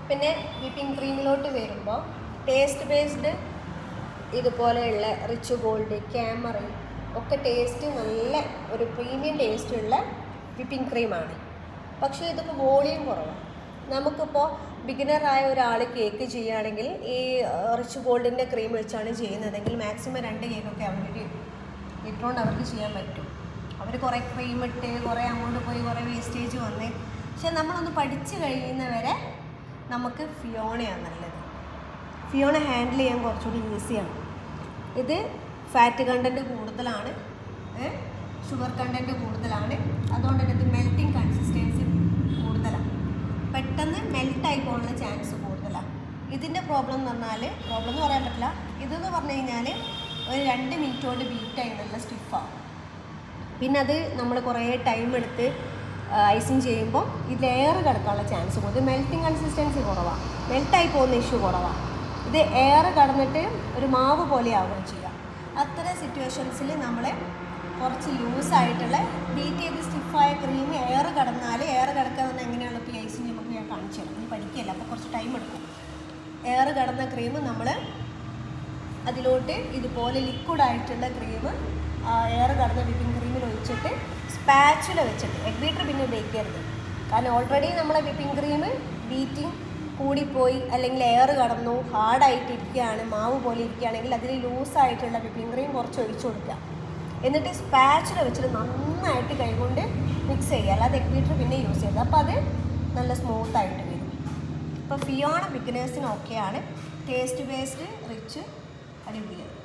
പിന്നെ വിപ്പിംഗ് ക്രീമിലോട്ട് വരുമ്പോൾ taste based ഇതുപോലെയുള്ള റിച്ച് ഗോൾഡ്, ക്യാമറി ഒക്കെ ടേസ്റ്റ് നല്ല ഒരു പ്രീമിയം ടേസ്റ്റുള്ള വിപ്പിംഗ് ക്രീമാണ്. പക്ഷേ ഇതൊക്കെ വോളിയം കുറവാണ്. നമുക്കിപ്പോൾ ബിഗിനറായ ഒരാൾ കേക്ക് ചെയ്യുകയാണെങ്കിൽ ഈ റിച്ച് ഗോൾഡിൻ്റെ ക്രീം വെച്ചാണ് ചെയ്യുന്നതെങ്കിൽ മാക്സിമം 2 കേക്കൊക്കെ അവർക്ക് ഇട്ടുകൊണ്ട് അവർക്ക് ചെയ്യാൻ പറ്റും. അവർ കുറേ ക്രീം ഇട്ട് കുറേ അങ്ങോട്ട് പോയി കുറേ വേസ്റ്റേജ് വന്ന്. പക്ഷെ നമ്മളൊന്ന് പഠിച്ച് കഴിയുന്നവരെ നമുക്ക് ഫിയോണയാണ് നല്ലത്. ഫിയോണ ഹാൻഡിൽ ചെയ്യാൻ കുറച്ചുകൂടി ഈസിയാണ്. ഇത് ഫാറ്റ് കണ്ടൻറ്റ് കൂടുതലാണ്, ഷുഗർ കണ്ടൻറ്റ് കൂടുതലാണ്, അതുകൊണ്ട് തന്നെ ഇത് മെൽറ്റിംഗ് കൺസിസ്റ്റൻസി കൂടുതലാണ്, പെട്ടെന്ന് മെൽറ്റായി പോകാനുള്ള ചാൻസ് കൂടുതലാണ്. ഇതിൻ്റെ പ്രോബ്ലം എന്ന് പറഞ്ഞാൽ, പ്രോബ്ലം എന്ന് പറയാൻ പറ്റില്ല, ഇതെന്ന് പറഞ്ഞു കഴിഞ്ഞാൽ ഒരു 2 മിനിറ്റ് കൊണ്ട് ബീറ്റായി നല്ല സ്റ്റിഫാവും. പിന്നെ അത് നമ്മൾ കുറേ ടൈം എടുത്ത് ഐസിങ് ചെയ്യുമ്പോൾ ഈ ലെയർ കിടക്കാനുള്ള ചാൻസ് കൂടുതൽ. മെൽറ്റിംഗ് കൺസിസ്റ്റൻസി കുറവാണ്, മെൽറ്റായി പോകുന്ന ഇഷ്യൂ കുറവാണ്. ഇത് എയർ കടന്നിട്ട് ഒരു മാവ് പോലെ ആവുകയും ചെയ്യുക. അത്തരം സിറ്റുവേഷൻസിൽ നമ്മൾ കുറച്ച് ലൂസായിട്ടുള്ള ബീറ്റ് ചെയ്ത് സ്റ്റിഫായ ക്രീം എയർ കടന്നാൽ, എയർ കിടക്കുക എന്ന് പറഞ്ഞാൽ എങ്ങനെയുള്ള ഇപ്പോൾ ഐസിങ് നമുക്ക് ഞാൻ കാണിച്ചു തരാം. ഇത് പഠിക്കുകയല്ല, അപ്പോൾ കുറച്ച് ടൈം എടുക്കും. എയർ കടന്ന ക്രീം നമ്മൾ അതിലോട്ട് ഇതുപോലെ ലിക്വിഡായിട്ടുള്ള ക്രീം എയർ കടന്ന വിപ്പിംഗ് ക്രീമിൽ ഒഴിച്ചിട്ട് സ്പാച്ചുല വെച്ചിട്ട്, എഗ് ബീറ്റർ പിന്നെ ഉപയോഗിക്കരുത്. കാരണം ഓൾറെഡി നമ്മളെ വിപ്പിംഗ് ക്രീം ബീറ്റിംഗ് കൂടിപ്പോയി അല്ലെങ്കിൽ എയർ കടന്നു ഹാർഡായിട്ട് ഇരിക്കുകയാണ്, മാവ് പോലെ ഇരിക്കുകയാണെങ്കിൽ അതിൽ ലൂസായിട്ടുള്ള വിപ്പിംഗ് ക്രീം കുറച്ച് ഒഴിച്ചു കൊടുക്കുക. എന്നിട്ട് സ്പാച്ചുല വെച്ചിട്ട് നന്നായിട്ട് കൈകൊണ്ട് മിക്സ് ചെയ്യുക. അല്ലാതെ എഗ് ബീറ്റർ പിന്നെ യൂസ് ചെയ്തത്, അപ്പോൾ അത് നല്ല സ്മൂത്തായിട്ട് വരും. അപ്പോൾ ഫിയോണ ബിഗിനേഴ്സിന് ഓക്കെയാണ്. ടേസ്റ്റ് ബേസ്ഡ് റിച്ച് അടിപൊളിയാണ്.